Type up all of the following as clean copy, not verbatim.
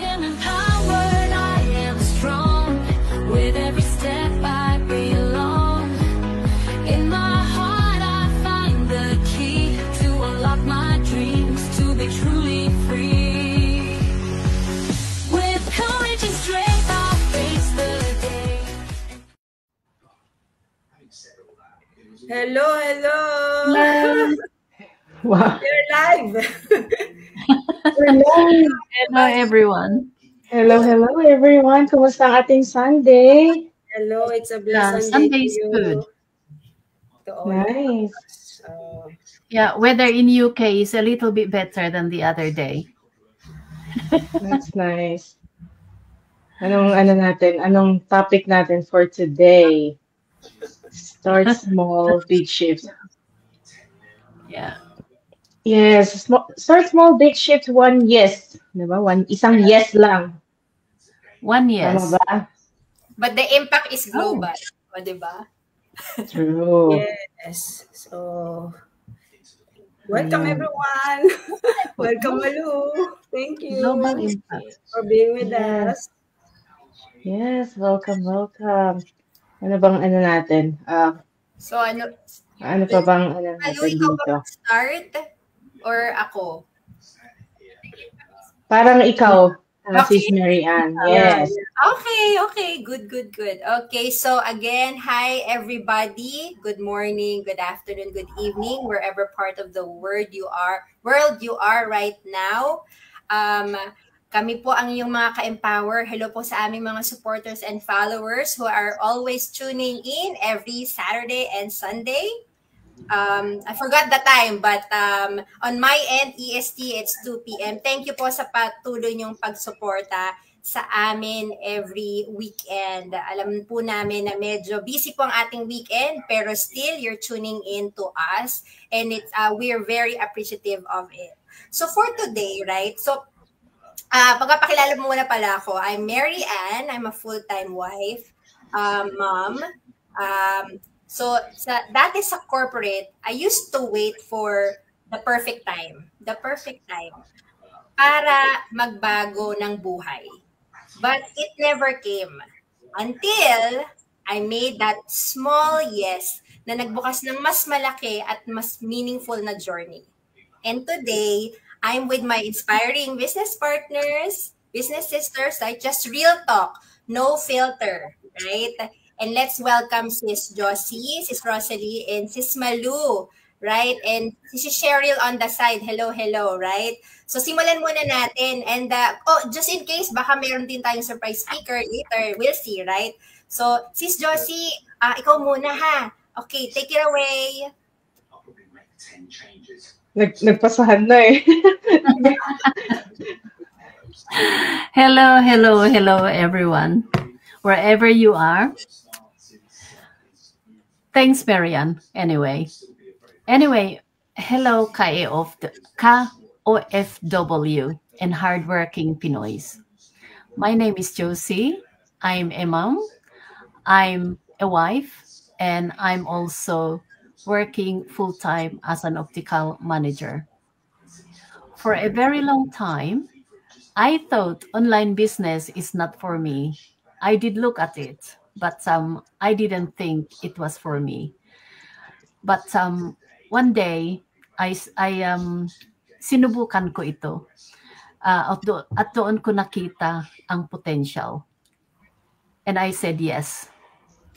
am empowered, I am strong. With every step I belong. In my heart I find the key to unlock my dreams, to be truly free. With courage and strength I'll face the day. Hello, hello! Wow. We're live! We're live. Hello, everyone. Hello, hello, everyone. Kumusta ang ating Sunday? Hello, it's a blessed Sunday to Sunday's you. good. To all Nice. of us. Yeah, weather in UK is a little bit better than the other day. That's nice. Anong topic natin for today? Start small, big shift. Yeah. Yes, start small, big shift, one yes. Diba? Isang yes lang. One yes. Tama ba? But the impact is global. O, diba? True. Yes. So, welcome everyone. Welcome, Malu. Thank you Global impact. for being with Yes. us. Yes, welcome, welcome. Ano bang natin? So, ano Ano pa bang Malu, natin ikaw ba dito? mag-start? Or ako? Parang ikaw, Okay. Sis Mary Ann. Yes. Okay. Good. Okay, so again, hi everybody. Good morning, good afternoon, good evening, wherever part of the world you are right now. Kami po ang iyong mga ka-empower. Hello po sa aming mga supporters and followers who are always tuning in every Saturday and Sunday. I forgot the time, but on my end, EST, it's 2 p.m. Thank you po sa patuloy niyong pagsuporta sa amin every weekend. Alam po namin na medyo busy po ang ating weekend, pero still, you're tuning in to us, and we're very appreciative of it. So for today, right, so pagpapakilala mo muna pala ako. I'm Mary Ann. I'm a full-time wife, mom. So dati sa corporate, I used to wait for the perfect time para magbago ng buhay. But it never came until I made that small yes na nagbukas ng mas malaki at mas meaningful na journey. And today, I'm with my inspiring business partners, business sisters, like just real talk, no filter, right? And let's welcome Sis Josie, Sis Rosalie, and Sis Malu, right? And Sis Cheryl on the side. Hello, right? So simulan muna natin. And just in case, baka meron din tayong surprise speaker later. We'll see, right? So Sis Josie, ikaw muna ha. Okay, take it away. I'll probably make 10 changes. Nagpasahan na eh. Hello, everyone. Wherever you are. Thanks, Marianne. Anyway, hello, KOFW and hardworking Pinoys. My name is Josie. I'm a mom. I'm a wife, and I'm also working full-time as an optical manager. For a very long time, I thought online business is not for me. I did look at it, but I didn't think it was for me. But one day, I sinubukan ko ito. At doon ko nakita ang potential. And I said yes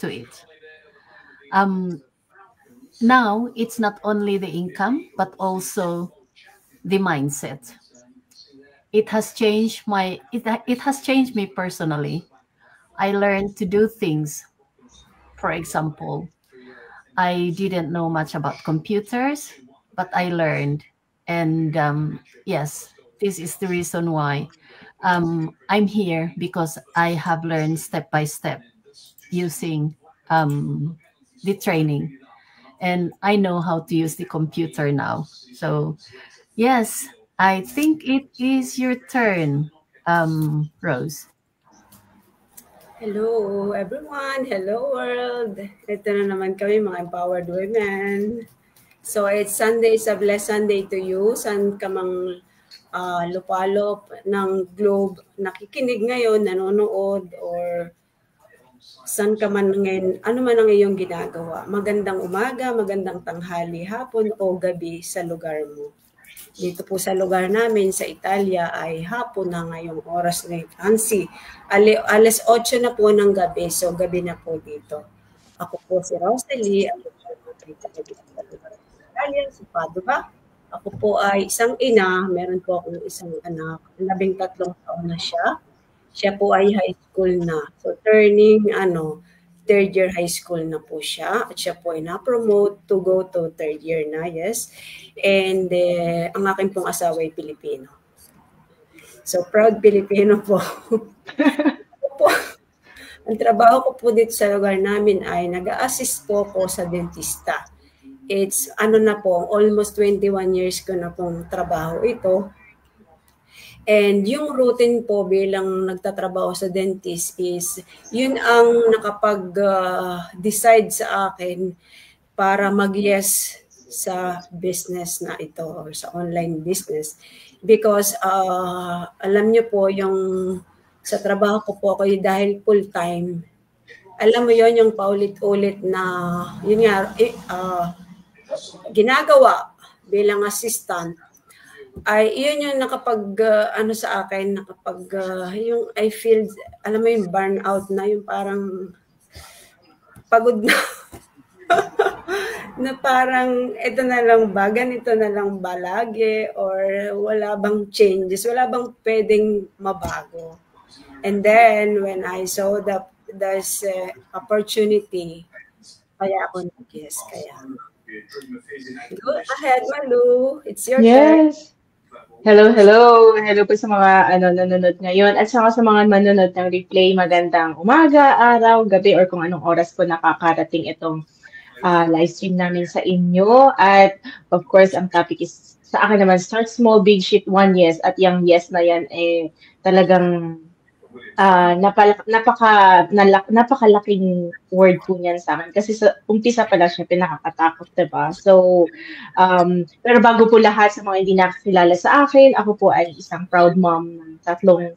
to it. Now, it's not only the income, but also the mindset. It has changed it has changed me personally. I learned to do things. For example, I didn't know much about computers, but I learned. And yes, this is the reason why I'm here, because I have learned step by step using the training. And I know how to use the computer now. So, yes, I think it is your turn, Rose. Hello, everyone. Hello, world. Ito na naman kami, mga empowered women. So, it's Sunday. It's a blessed Sunday to you. Saan ka mang lupalop ng globe, nakikinig ngayon, nanonood, or saan ka man ngayon, ano man ang iyong ginagawa. Magandang umaga, magandang tanghali, hapon o gabi sa lugar mo. Dito po sa lugar namin sa Italia ay hapon na ngayong oras na Nancy. Alas 8 na po ng gabi, so gabi na po dito. Ako po si Rosalie, ako po ay taga Italia, sa Padua. Ako po ay isang ina, meron po akong isang anak, 13 taon na siya. Siya po ay high school na. So turning third year high school na po siya. At siya po ay na-promote to go to third year na, yes. And ang aking pong asawa ay Pilipino. So proud Pilipino po. Ang trabaho ko po dito sa lugar namin ay nag-a-assist po ko sa dentista. It's na po, almost 21 years ko na pong trabaho ito. And yung routine po bilang nagtatrabaho sa dentist is, yun ang nakapag-decide sa akin para mag-yes sa business na ito or sa online business. Because alam niyo po, yung sa trabaho ko po ako dahil full-time, alam mo yon yung paulit-ulit na, yun nga, ginagawa bilang assistant, ay yun yung nakapag sa akin, yung I feel, alam mo yung burnout na, yung parang pagod na na parang ito na lang ba, ganito na lang ba lagi, or wala bang changes, wala bang pwedeng mabago. And then when I saw there's opportunity, kaya ako nag-guess, kaya go ahead, Malu. It's your turn. Yes. Hello, hello. Hello po sa mga nanonood ngayon at saka sa mga manonood ng replay. Magandang umaga, araw, gabi, or kung anong oras po nakakarating itong live stream namin sa inyo. At of course, ang topic is sa akin naman, start small, big shift, 1 yes. At yung yes na yan talagang napakalaking word po niyan sa akin kasi sa umpisa pa lang siya pinakakatakot, diba? So pero bago po lahat, sa mga hindi nakakilala sa akin, ako po ay isang proud mom ng 3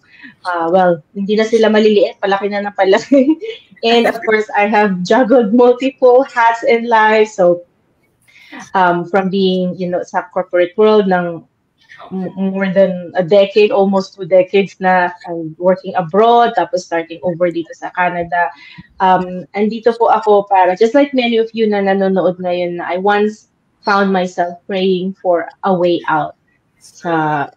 hindi na sila maliliit, palaki na palaki. And of course, I have juggled multiple hats in life. So from being sa corporate world ng more than a decade, almost 2 decades na working abroad, tapos starting over dito sa Canada. Andito po ako para, just like many of you na nanonood ngayon, na I once found myself praying for a way out.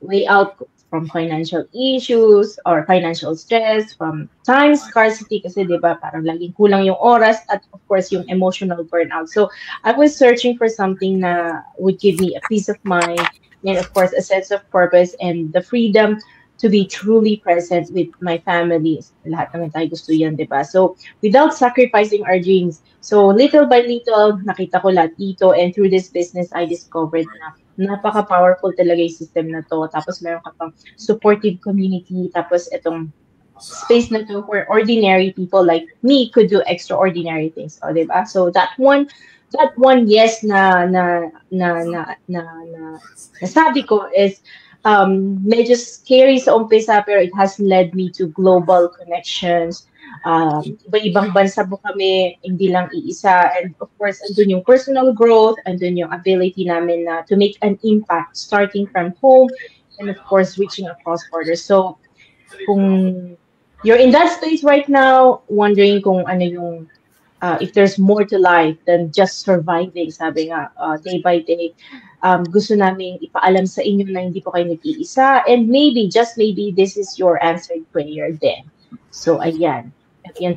Way out from financial issues or financial stress, from time scarcity, kasi diba, parang laging kulang yung oras, at of course, yung emotional burnout. So I was searching for something na would give me a peace of mind, and of course, a sense of purpose and the freedom to be truly present with my family. Lahat naman tayo gusto yan, diba? So, without sacrificing our dreams. So, little by little, nakita ko lahat dito, and through this business, I discovered na napaka-powerful talaga yung system na to. Tapos, meron ka pang supportive community. Tapos, itong space na to where ordinary people like me could do extraordinary things. O, diba? So, that one yes na nasabi ko is medyo scary sa umpisa, pero it has led me to global connections. Iba-ibang bansa po kami, hindi lang iisa. And of course, andun yung personal growth, andun yung ability namin to make an impact starting from home and of course reaching across borders. So kung you're in that space right now, wondering kung ano yung if there's more to life than just surviving, sabi nga, day by day, gusto namin ipaalam sa inyo na hindi po kayo nag-iisa, and maybe, just maybe, this is your answered prayer then. So, ayan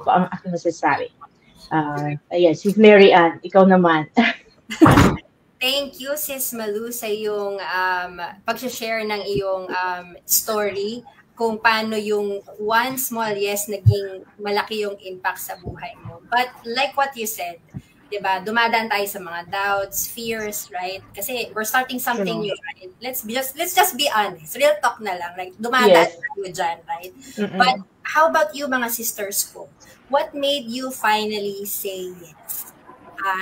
po ang aking masasabi. Ayan, Sis Mary Ann, ikaw naman. Thank you, Sis Malu, sa iyong pag-share ng iyong story, kung paano yung one small yes naging malaki yung impact sa buhay mo. But like what you said, diba, dumadaan tayo sa mga doubts, fears, right? Kasi we're starting something new, right? Let's just be honest. Real talk na lang. Like, dumadaan tayo dyan, right? Mm-mm. But how about you, mga sisters ko? What made you finally say yes?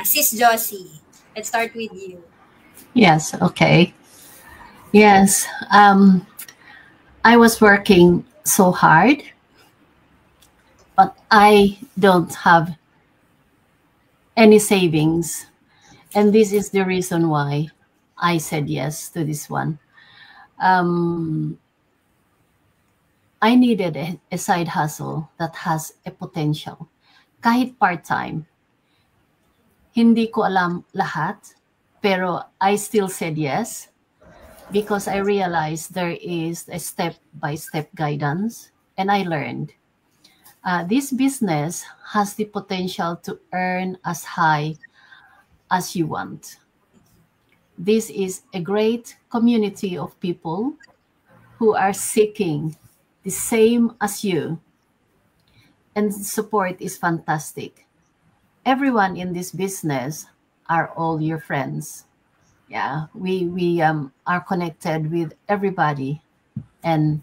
Sis Josie, let's start with you. Yes, okay. Yes. I was working so hard, but I don't have any savings. And this is the reason why I said yes to this one. I needed a side hustle that has a potential. Kahit part-time. Hindi ko alam lahat, pero I still said yes because I realized there is a step-by-step guidance, and I learned. This business has the potential to earn as high as you want. This is a great community of people who are seeking the same as you, and support is fantastic. Everyone in this business are all your friends. Yeah, we are connected with everybody, and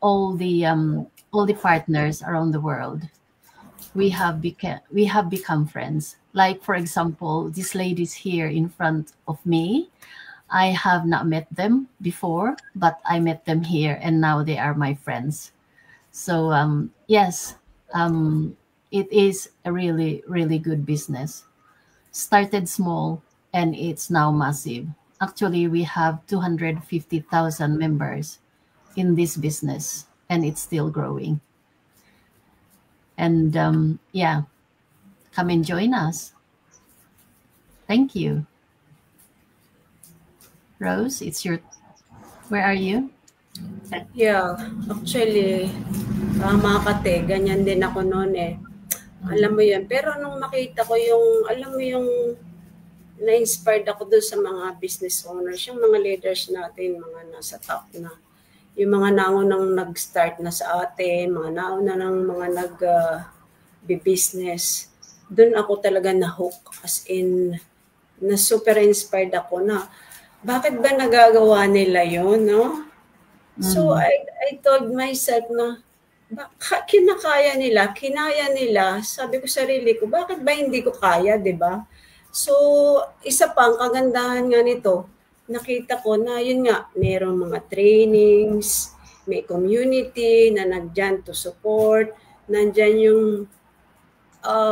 all the partners around the world. We have become friends. Like, for example, these ladies here in front of me, I have not met them before, but I met them here, and now they are my friends. So yes, it is a really, really good business. Started small, and it's now massive. Actually, we have 250,000 members in this business, and it's still growing. And yeah, come and join us. Thank you. Rose, where are you? Yeah, actually, mga kate, ganyan din ako noon eh. Alam mo yun. Pero nung makita ko yung, alam mo yung na-inspired ako doon sa mga business owners, yung mga leaders natin, mga nasa top na. Yung mga naunang nag-start na sa atin, mga nauna ng mga nag-business. Doon ako talaga na-hook. As in, na super inspired ako na, bakit ba nagagawa nila yun, no? So, I told myself na, kinaya nila, sabi ko sarili ko, bakit ba hindi ko kaya, di ba? So, isa pang kagandahan nga nito, nakita ko na yun nga, mayroong mga trainings, may community na nandyan to support, nandyan yung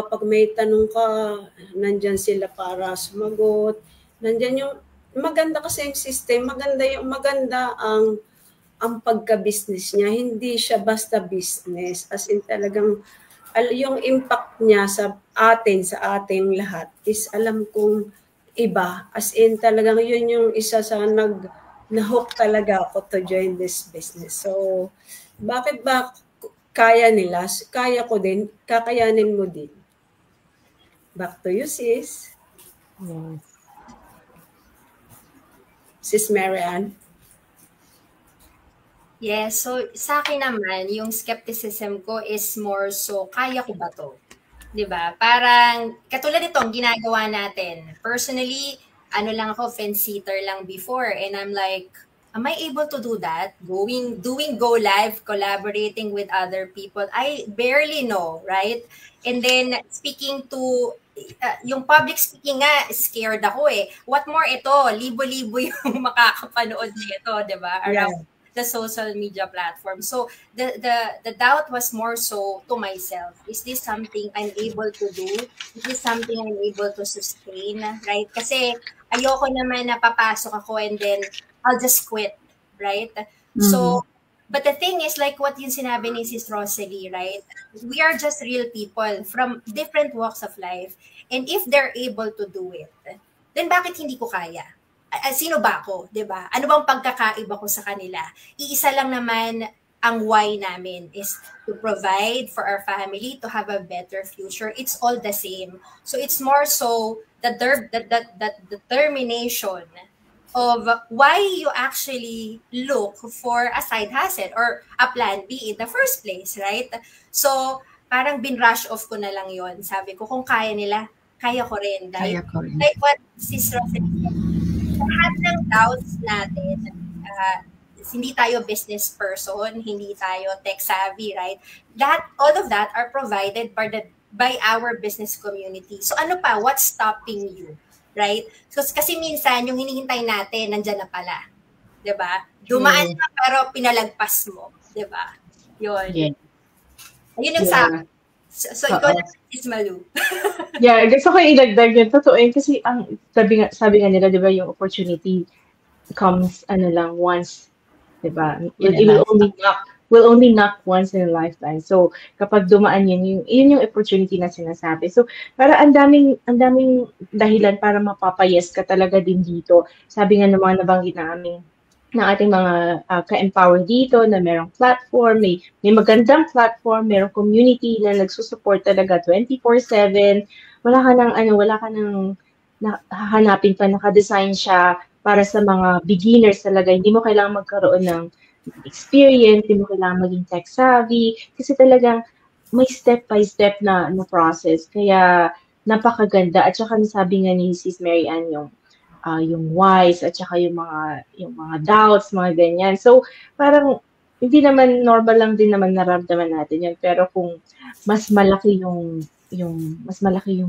pag may tanong ka, nandyan sila para sumagot, nandyan yung, maganda kasi yung system, maganda ang pagka-business niya, hindi siya basta business, as in talagang yung impact niya sa ating lahat is alam kong iba, as in talagang yun yung isa sa na-hook talaga ako to join this business. So, bakit ba kaya nila? Kaya ko din, kakayanin mo din. Back to you, sis. Yes. Sis Marianne. Yes, so sa akin naman, yung skepticism ko is more so, kaya ko ba to? 'Di ba? Parang, katulad nito, ang ginagawa natin. Personally, ano lang ako, fence sitter lang before. And I'm like, am I able to do that? Doing go live, collaborating with other people. I barely know, right? And then, speaking to, yung public speaking nga, scared ako eh. What more ito? Libo-libo yung makakapanood nito, 'di ba? Around the social media platform. So the doubt was more so to myself. Is this something I'm able to do? Is this something I'm able to sustain? Right? Kasi ayoko naman na papasok ako and then I'll just quit. Right? So, but the thing is, like what yung sinabi ni Sis Rosalie, right? We are just real people from different walks of life. And if they're able to do it, then bakit hindi ko kaya? Sino ba ako, 'di ba? Ano bang pagkakaiba ko sa kanila? Iisa lang naman ang why namin is to provide for our family to have a better future. It's all the same. So it's more so the determination of why you actually look for a side hustle or a plan B in the first place, right? So parang binrush off ko na lang 'yon. Sabi ko, kung kaya nila, kaya ko rin. Like what Sis Rosalie said, lahat ng doubts natin, hindi tayo business person, hindi tayo tech savvy, right? All of that are provided by our business community. So ano pa? What's stopping you? Right? So, kasi minsan, yung hinihintay natin, nandyan na pala. 'Diba? Dumaan True. ka pero pinalagpas mo, 'diba? Yun. Yeah. Ayun ang sa Yeah. So ikaw Oo. na is Malu. Yeah, gusto ko idagdag yun. Totoo yun kasi ang sabi nga nila, 'di ba, yung opportunity comes lang once, 'di ba? In a It lifetime. will only knock once in a lifetime. So kapag dumaan yun yung opportunity na sinasabi. So para ang daming dahilan para mapapayes ka talaga din dito. Sabi nga ng mga nabanggit ng ating mga ka-empower dito na merong platform, may magandang platform, merong community na nagsusupport talaga 24/7. Wala ka nang hahanapin pa, naka-design siya para sa mga beginners talaga. Hindi mo kailangan magkaroon ng experience, hindi mo kailangan maging tech savvy, kasi talagang may step by step na process. Kaya napakaganda. At saka nasabi nga ni Sis Mary Ann yung whys at saka yung mga doubts, mga ganyan. So, parang hindi naman normal lang din naman naramdaman natin yun. Pero kung mas malaki yung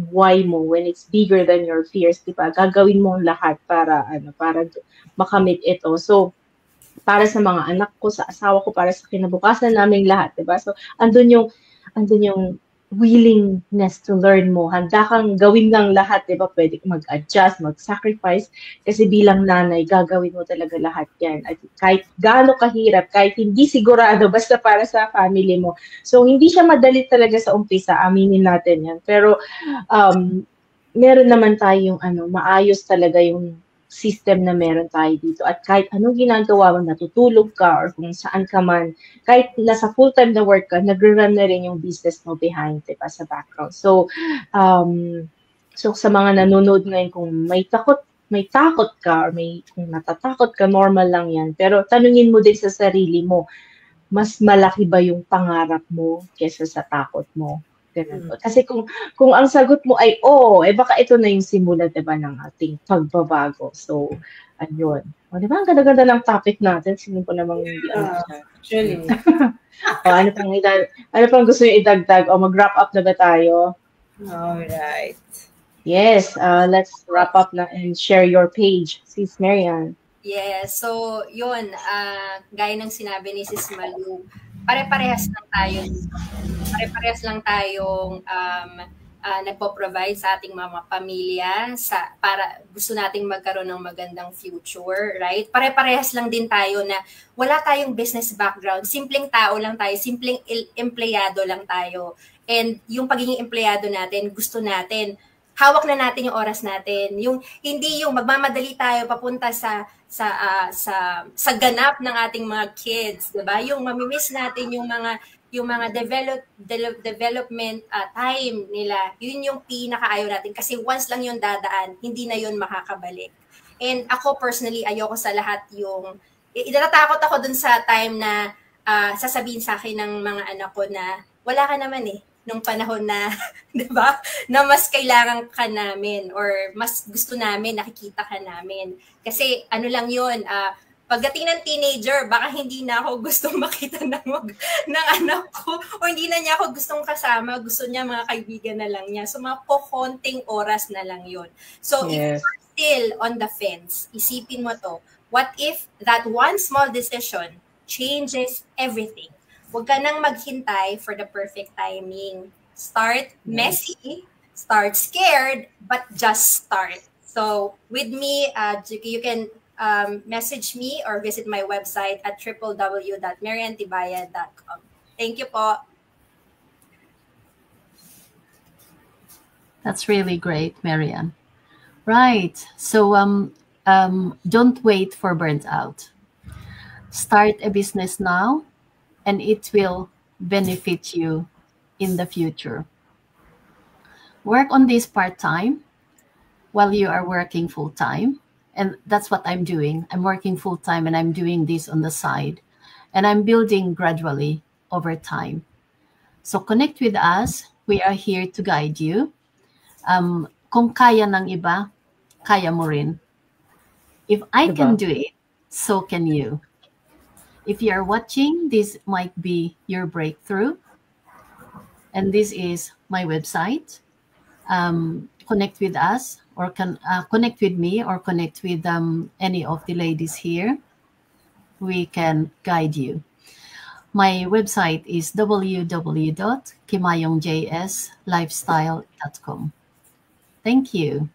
why mo when it's bigger than your fears, di ba? Gagawin mo ang lahat para makamit ito. So, para sa mga anak ko, sa asawa ko, para sa kinabukasan naming lahat, di ba? So, andun yung willingness to learn mo. Handa kang gawin ng lahat, di ba? Pwede kang mag-adjust, mag-sacrifice, kasi bilang nanay, gagawin mo talaga lahat yan. At kahit gaano kahirap, kahit hindi sigurado, basta para sa family mo. So, hindi siya madali talaga sa umpisa, aminin natin yan. Pero, meron naman tayong maayos talaga yung system na meron tayo dito. At kahit anong ginagawa mo, natutulog ka or kung saan ka man, kahit nasa full-time na work ka, nag-run na rin yung business mo behind, diba, sa background. So sa mga nanonood ngayon, kung may takot ka or kung natatakot ka, normal lang yan. Pero tanungin mo din sa sarili mo, mas malaki ba yung pangarap mo kesa sa takot mo? Ganun. Kasi kung ang sagot mo ay baka ito na yung simula, diba, ng ating pagbabago. So, ayun. O, diba, ang ganda-ganda ng topic natin. Sino ko namang hindi Actually. ano pang gusto yung idagdag? O, mag-wrap up na ba tayo? Alright. Yes, let's wrap up na and share your page, Sis Mary Ann. Yes, so yun, gaya ng sinabi ni Sis Malu, pare-parehas lang tayong nagpo-provide sa ating mga pamilya para gusto nating magkaroon ng magandang future, right? Pare-parehas lang din tayo na wala tayong business background, simpleng tao lang tayo, simpleng empleyado lang tayo. And yung pagiging empleyado natin, gusto natin, hawak na natin yung oras natin. Hindi yung magmamadali tayo papunta sa ganap ng ating mga kids, 'di ba? Yung mamimiss natin yung mga development time nila. Yun yung pinakaayaw natin kasi once lang yung dadaan, hindi na yun makakabalik. And ako personally, ayoko sa lahat natatakot ako dun sa time na sasabihin sa akin ng mga anak ko na wala ka naman nung panahon na, 'di ba? Na mas kailangan ka namin or mas gusto namin, nakikita ka namin. Kasi lang 'yun, pagdating ng teenager, baka hindi na ako gustong makita ng anak ko o hindi na niya ako gustong kasama, gusto niya mga kaibigan na lang niya. So mga konting oras na lang 'yun. So if you're still on the fence, isipin mo to, what if that one small decision changes everything? Huwag ka nang maghintay for the perfect timing. Start messy, start scared, but just start. So with me, you can message me or visit my website at www.mariantibaya.com. Thank you po. That's really great, Marianne. Right. So don't wait for burnt out. Start a business now, and it will benefit you in the future. Work on this part-time while you are working full-time. And that's what I'm doing. I'm working full-time and I'm doing this on the side. And I'm building gradually over time. So connect with us. We are here to guide you. Kung kaya ng iba, kaya mo rin. If I can do it, so can you. If you are watching, this might be your breakthrough. And this is my website. Connect with us or connect with me or connect with any of the ladies here. we can guide you. My website is www.kimayongjslifestyle.com. Thank you.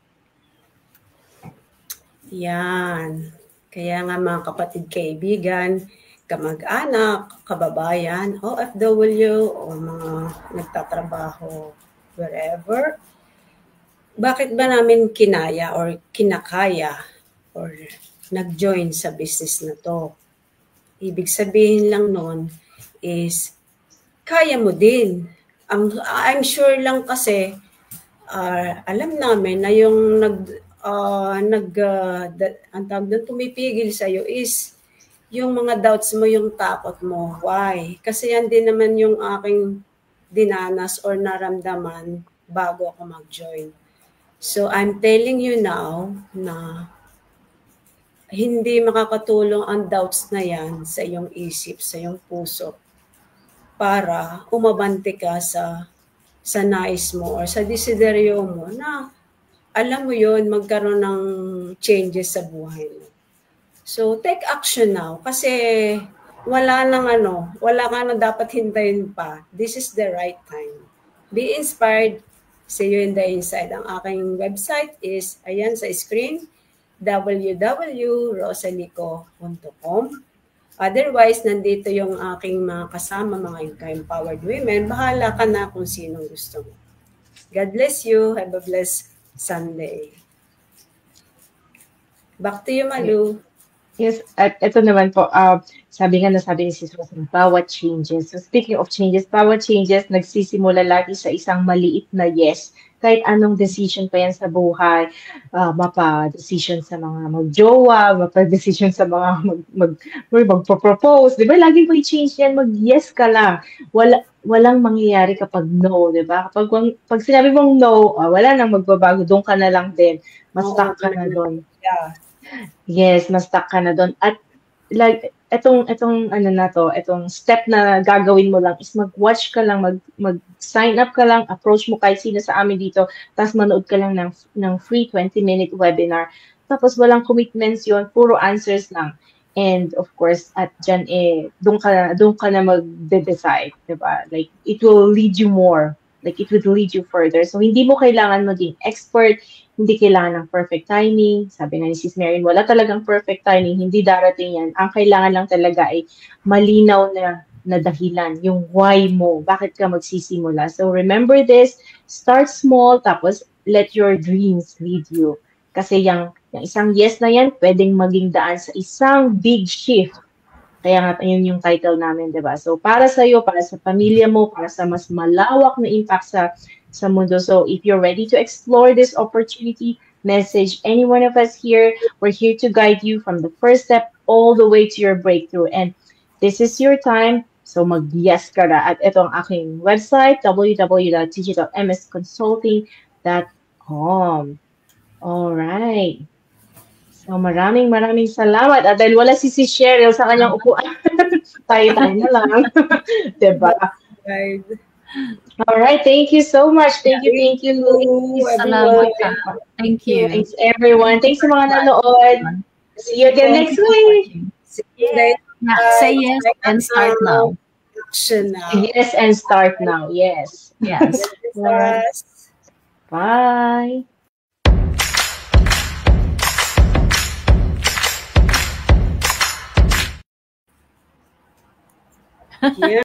Yan. Kaya nga mga kapatid, kaibigan, kamag-anak, kababayan, OFW, o mga nagtatrabaho wherever, bakit ba namin kinaya or kinakaya or nag-join sa business na to? Ibig sabihin lang nun is, kaya mo din. I'm sure lang kasi, alam namin na yung ang tawag doon, pumipigil sa'yo is yung mga doubts mo, yung takot mo. Why? Kasi yan din naman yung aking dinanas or naramdaman bago ako mag-join. So I'm telling you now na hindi makakatulong ang doubts na yan sa iyong isip, sa iyong puso para umabante ka sa nais mo or sa desideryo mo na alam mo yun, magkaroon ng changes sa buhay mo. So take action now kasi wala ka na dapat hintayin pa. This is the right time. Be inspired. See you in the inside. Ang aking website is, ayan sa screen, www.rosalico.com. Otherwise, nandito yung aking mga kasama, mga empowered women. Bahala ka na kung sinong gusto mo. God bless you. Have a blessed Sunday. Back to you, Malu. Yes, at ito naman po, sabi ni Sis Rosa, bawat changes. So speaking of changes, bawat changes nagsisimula lagi sa isang maliit na yes. Kahit anong decision pa yan sa buhay, mapa-decision sa mga mag-jowa, mapa-decision sa mga magpo-propose, di ba? Lagi may change yan, mag-yes ka lang. Walang mangyayari kapag no, di ba? Pag sinabi mong no, wala nang magbabago, doon ka na lang din. Mas-stuck ka na doon. Yeah. Yes, na-stuck ka na doon. At like, etong step na gagawin mo lang is mag-watch ka lang, mag-sign up ka lang, approach mo kahit sino sa amin dito, tapos manood ka lang ng free 20-minute webinar. Tapos walang commitments yon, puro answers lang. And of course, at dyan doon ka na mag-decide, diba? Like, it will lead you more. Like, it will lead you further. So, hindi mo kailangan maging expert, hindi kailangan ng perfect timing. Sabi nga ni Sis Marian, wala talagang perfect timing, hindi darating yan. Ang kailangan lang talaga ay malinaw na dahilan, yung why mo, bakit ka magsisimula. So, remember this, start small, tapos let your dreams lead you. Kasi yung isang yes na yan, pwedeng maging daan sa isang big shift. Kaya nga, yun yung title namin, diba? So, para sa'yo, para sa pamilya mo, para sa mas malawak na impact sa mundo. So, if you're ready to explore this opportunity, message any one of us here. We're here to guide you from the first step all the way to your breakthrough. And this is your time. So, mag-yes ka na. At ito ang aking website, www.digitalmsconsulting.com. Alright. So, maraming salamat. At dahil wala si Cheryl sa kanyang upuan, tayo na lang. Diba? Right. Alright, thank you so much. Thank you. Salamat. Thank you. Thanks, everyone. Thanks sa mga nanood. See you again next week. See you guys. Say yes and start now. Action now. Yes, and start now. Yes. Yes. Yes. Bye. Yeah.